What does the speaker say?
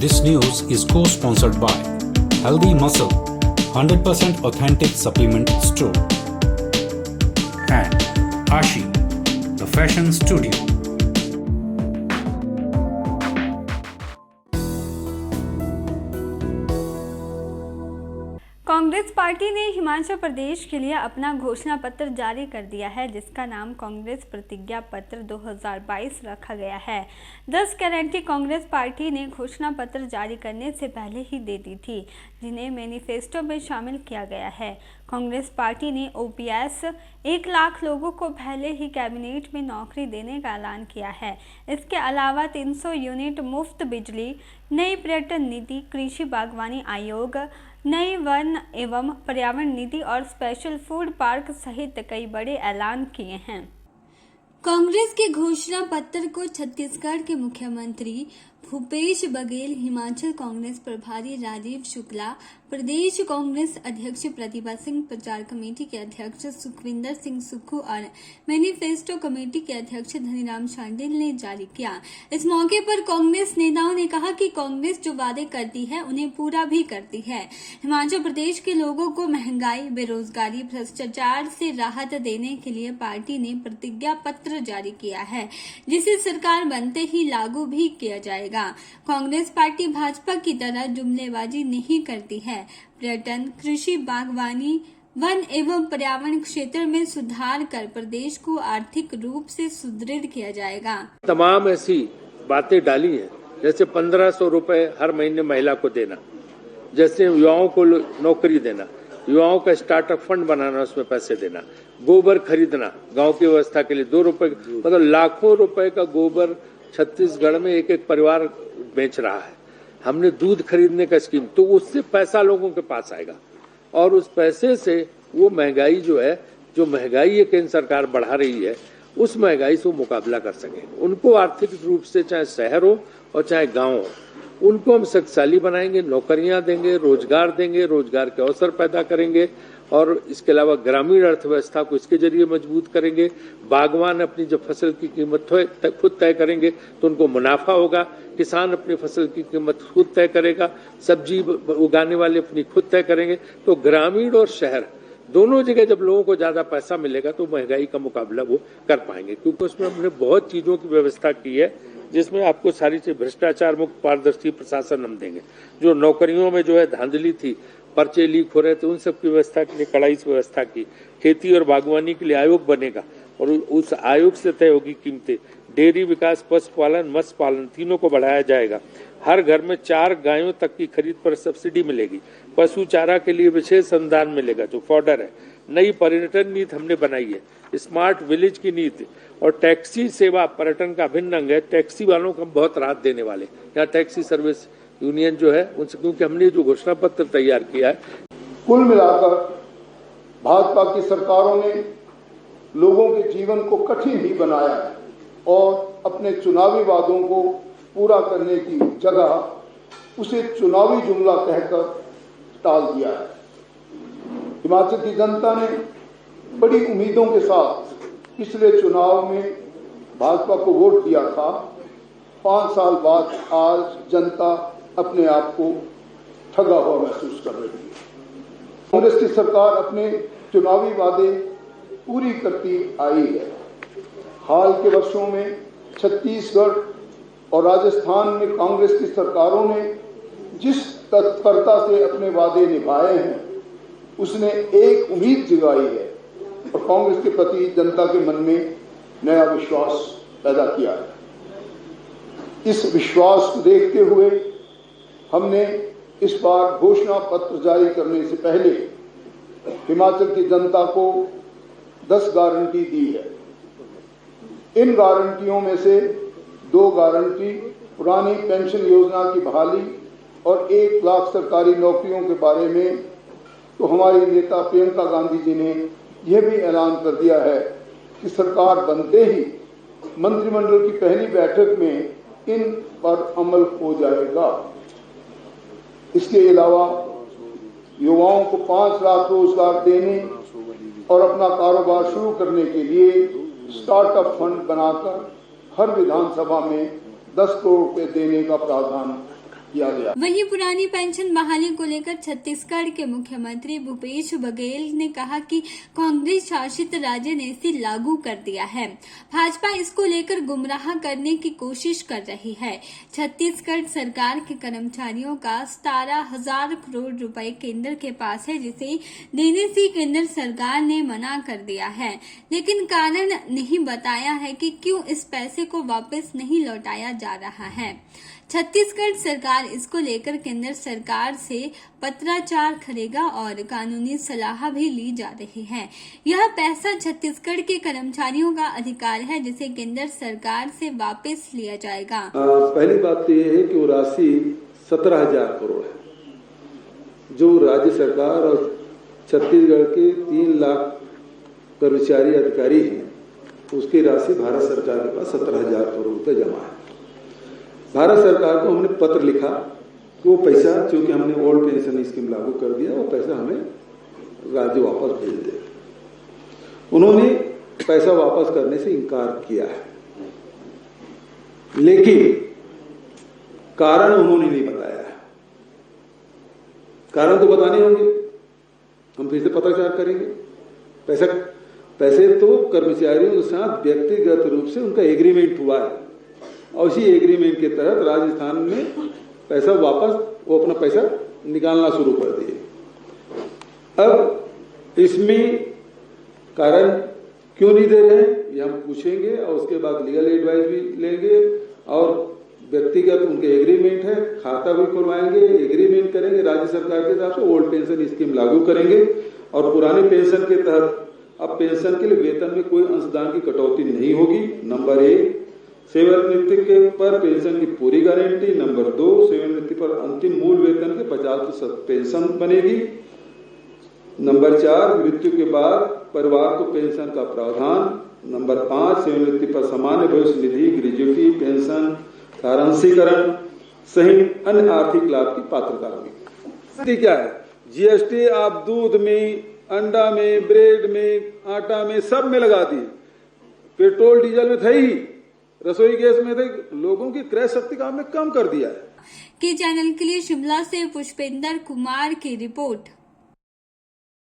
This news is co-sponsored by Healthy Muscle, 100% authentic supplement store, and Ashi, the fashion studio. Congress party ने हिमाचल प्रदेश के लिए अपना घोषणा पत्र जारी कर दिया है, जिसका नाम कांग्रेस प्रतिज्ञा पत्र 2022 रखा गया है। 10 गारंटी कांग्रेस पार्टी ने घोषणा पत्र जारी करने से पहले ही दे दी थी, जिन्हें मैनिफेस्टो में शामिल किया गया है। कांग्रेस पार्टी ने ओपीएस 1 लाख लोगों को पहले ही कैबिनेट में नौकरी देने का ऐलान किया है। इसके अलावा 300 यूनिट मुफ्त बिजली, नई पर्यटन नीति, कृषि बागवानी आयोग, नई वन एवं पर्यावरण नीति और स्पेशल फूड पार्क सहित कई बड़े ऐलान किए हैं। कांग्रेस के घोषणा पत्र को छत्तीसगढ़ के मुख्यमंत्री भूपेश बघेल, हिमाचल कांग्रेस प्रभारी राजीव शुक्ला, प्रदेश कांग्रेस अध्यक्ष प्रतिभा सिंह, प्रचार कमेटी के अध्यक्ष सुखविंदर सिंह सुक्खू और मैनिफेस्टो कमेटी के अध्यक्ष धनीराम शांडिल ने जारी किया। इस मौके पर कांग्रेस नेताओं ने कहा कि कांग्रेस जो वादे करती है उन्हें पूरा भी करती है। हिमाचल प्रदेश के लोगों को महंगाई, बेरोजगारी, भ्रष्टाचार से राहत देने के लिए पार्टी ने प्रतिज्ञा पत्र जारी किया है, जिसे सरकार बनते ही लागू भी किया जाएगा। कांग्रेस पार्टी भाजपा की तरह जुमलेबाजी नहीं करती है। पर्यटन, कृषि, बागवानी, वन एवं पर्यावरण क्षेत्र में सुधार कर प्रदेश को आर्थिक रूप से सुदृढ़ किया जाएगा। तमाम ऐसी बातें डाली हैं, जैसे 1500 रुपए हर महीने महिला को देना, जैसे युवाओं को नौकरी देना, युवाओं का स्टार्टअप फंड बनाना, उसमें पैसे देना, गोबर खरीदना गांव की व्यवस्था के लिए 2 रुपए, मतलब लाखों रुपए का गोबर छत्तीसगढ़ में एक एक परिवार बेच रहा है। हमने दूध खरीदने का स्कीम, तो उससे पैसा लोगों के पास आएगा और उस पैसे से वो महंगाई जो महंगाई ये केंद्र सरकार बढ़ा रही है, उस महंगाई से वो मुकाबला कर सके। उनको आर्थिक रूप से चाहे शहर हो और चाहे गांव हो, उनको हम शक्तिशाली बनाएंगे, नौकरियां देंगे, रोजगार के अवसर पैदा करेंगे और इसके अलावा ग्रामीण अर्थव्यवस्था को इसके जरिए मजबूत करेंगे। बागवान अपनी जब फसल की कीमत खुद तय करेंगे तो उनको मुनाफा होगा, किसान अपनी फसल की कीमत खुद तय करेगा, सब्जी उगाने वाले अपनी खुद तय करेंगे। तो ग्रामीण और शहर दोनों जगह जब लोगों को ज्यादा पैसा मिलेगा तो महंगाई का मुकाबला वो कर पाएंगे, क्योंकि उसमें हमने बहुत चीजों की व्यवस्था की है, जिसमें आपको सारी चीज भ्रष्टाचार मुक्त पारदर्शी प्रशासन हम देंगे। जो नौकरियों में धांधली थी, पर्चे लीक हो रहे थे, उन सब की व्यवस्था के लिए कड़ाई से व्यवस्था की। खेती और बागवानी के लिए आयोग बनेगा और उस आयोग से तय होगी कीमतें। डेयरी विकास, पशुपालन, मत्स्य पालन तीनों को बढ़ाया जाएगा। हर घर में 4 गायों तक की खरीद पर सब्सिडी मिलेगी। पशु चारा के लिए विशेष अनुदान मिलेगा जो फॉडर है। नई पर्यटन नीति हमने बनाई है, स्मार्ट विलेज की नीति और टैक्सी सेवा पर्यटन का अभिन्न अंग है। टैक्सी वालों को हम बहुत राहत देने वाले, यहाँ टैक्सी सर्विस यूनियन है उनसे, क्योंकि हमने जो घोषणा पत्र तैयार किया है। कुल मिलाकर भाजपा की सरकारों ने लोगों के जीवन को कठिन ही बनाया है और अपने चुनावी वादों को पूरा करने की जगह उसे चुनावी जुमला कहकर टाल दिया है। हिमाचल की जनता ने बड़ी उम्मीदों के साथ पिछले चुनाव में भाजपा को वोट दिया था। 5 साल बाद आज जनता अपने आप को ठगा हुआ महसूस कर रही है। कांग्रेस की सरकार अपने चुनावी वादे पूरी करती आई है। हाल के वर्षों में छत्तीसगढ़ और राजस्थान में कांग्रेस की सरकारों ने जिस तत्परता से अपने वादे निभाए हैं, उसने एक उम्मीद जगाई है और कांग्रेस के प्रति जनता के मन में नया विश्वास पैदा किया है। इस विश्वास को देखते हुए हमने इस बार घोषणा पत्र जारी करने से पहले हिमाचल की जनता को 10 गारंटी दी है। इन गारंटियों में से 2 गारंटी पुरानी पेंशन योजना की बहाली और 1 लाख सरकारी नौकरियों के बारे में तो हमारी नेता प्रियंका गांधी जी ने यह भी ऐलान कर दिया है कि सरकार बनते ही मंत्रिमंडल की पहली बैठक में इन पर अमल हो जाएगा। इसके अलावा युवाओं को 5 लाख रोजगार देने और अपना कारोबार शुरू करने के लिए स्टार्टअप फंड बनाकर हर विधानसभा में 10 करोड़ रुपए देने का प्रावधान किया गया। वहीं पुरानी पेंशन बहाली को लेकर छत्तीसगढ़ के मुख्यमंत्री भूपेश बघेल ने कहा कि कांग्रेस शासित राज्य ने इसे लागू कर दिया है। भाजपा इसको लेकर गुमराह करने की कोशिश कर रही है। छत्तीसगढ़ सरकार के कर्मचारियों का 17,000 करोड़ रुपए केंद्र के पास है, जिसे देने से केंद्र सरकार ने मना कर दिया है, लेकिन कारण नहीं बताया है कि क्यों इस पैसे को वापस नहीं लौटाया जा रहा है। छत्तीसगढ़ सरकार इसको लेकर केंद्र सरकार से पत्राचार करेगा और कानूनी सलाह भी ली जा रही है। यह पैसा छत्तीसगढ़ के कर्मचारियों का अधिकार है, जिसे केंद्र सरकार से वापस लिया जाएगा। पहली बात तो यह है कि वो राशि 17,000 करोड़ है, जो राज्य सरकार और छत्तीसगढ़ के 3 लाख कर्मचारी अधिकारी हैं, उसकी राशि भारत सरकार के पास 17,000 करोड़ रुपए जमा है। भारत सरकार को हमने पत्र लिखा कि वो पैसा, चूंकि हमने ओल्ड पेंशन स्कीम लागू कर दिया, वो पैसा हमें राज्य वापस भेज दे। उन्होंने पैसा वापस करने से इनकार किया है, लेकिन कारण उन्होंने नहीं बताया है। कारण तो बताने होंगे, हम फिर से पत्राचार करेंगे। पैसे तो कर्मचारियों के साथ व्यक्तिगत रूप से उनका एग्रीमेंट हुआ है और उसी एग्रीमेंट के तहत राजस्थान में पैसा वापस, वो अपना पैसा निकालना शुरू कर दिए। अब इसमें कारण क्यों नहीं दे रहे हैं ये हम पूछेंगे और उसके बाद लीगल एडवाइस भी लेंगे और व्यक्तिगत उनके एग्रीमेंट है, खाता भी खुलवाएंगे, एग्रीमेंट करेंगे राज्य सरकार के हिसाब से, ओल्ड पेंशन स्कीम लागू करेंगे और पुराने पेंशन के तहत अब पेंशन के लिए वेतन में कोई अंशदान की कटौती नहीं होगी। नंबर 1, सेवानिवृत्ति के पर पेंशन की पूरी गारंटी। नंबर 2, सेवानिवृत्ति पर अंतिम मूल वेतन के 50% पेंशन बनेगी। नंबर 4, मृत्यु के बाद परिवार को पेंशन का प्रावधान। नंबर 5, सेवानिवृत्ति पर सामान्य भविष्य निधि, ग्रेजुएटी पेंशन, सारांशीकरण सहित अन्य आर्थिक लाभ की पात्रता होगी। क्या है जीएसटी? आप दूध में, अंडा में, ब्रेड में, आटा में, सब में लगा दिए। पेट्रोल डीजल में था ही, रसोई गैस में थे। लोगों की क्रय शक्ति का हमने कम कर दिया है। के चैनल के लिए शिमला से पुष्पेंद्र कुमार की रिपोर्ट।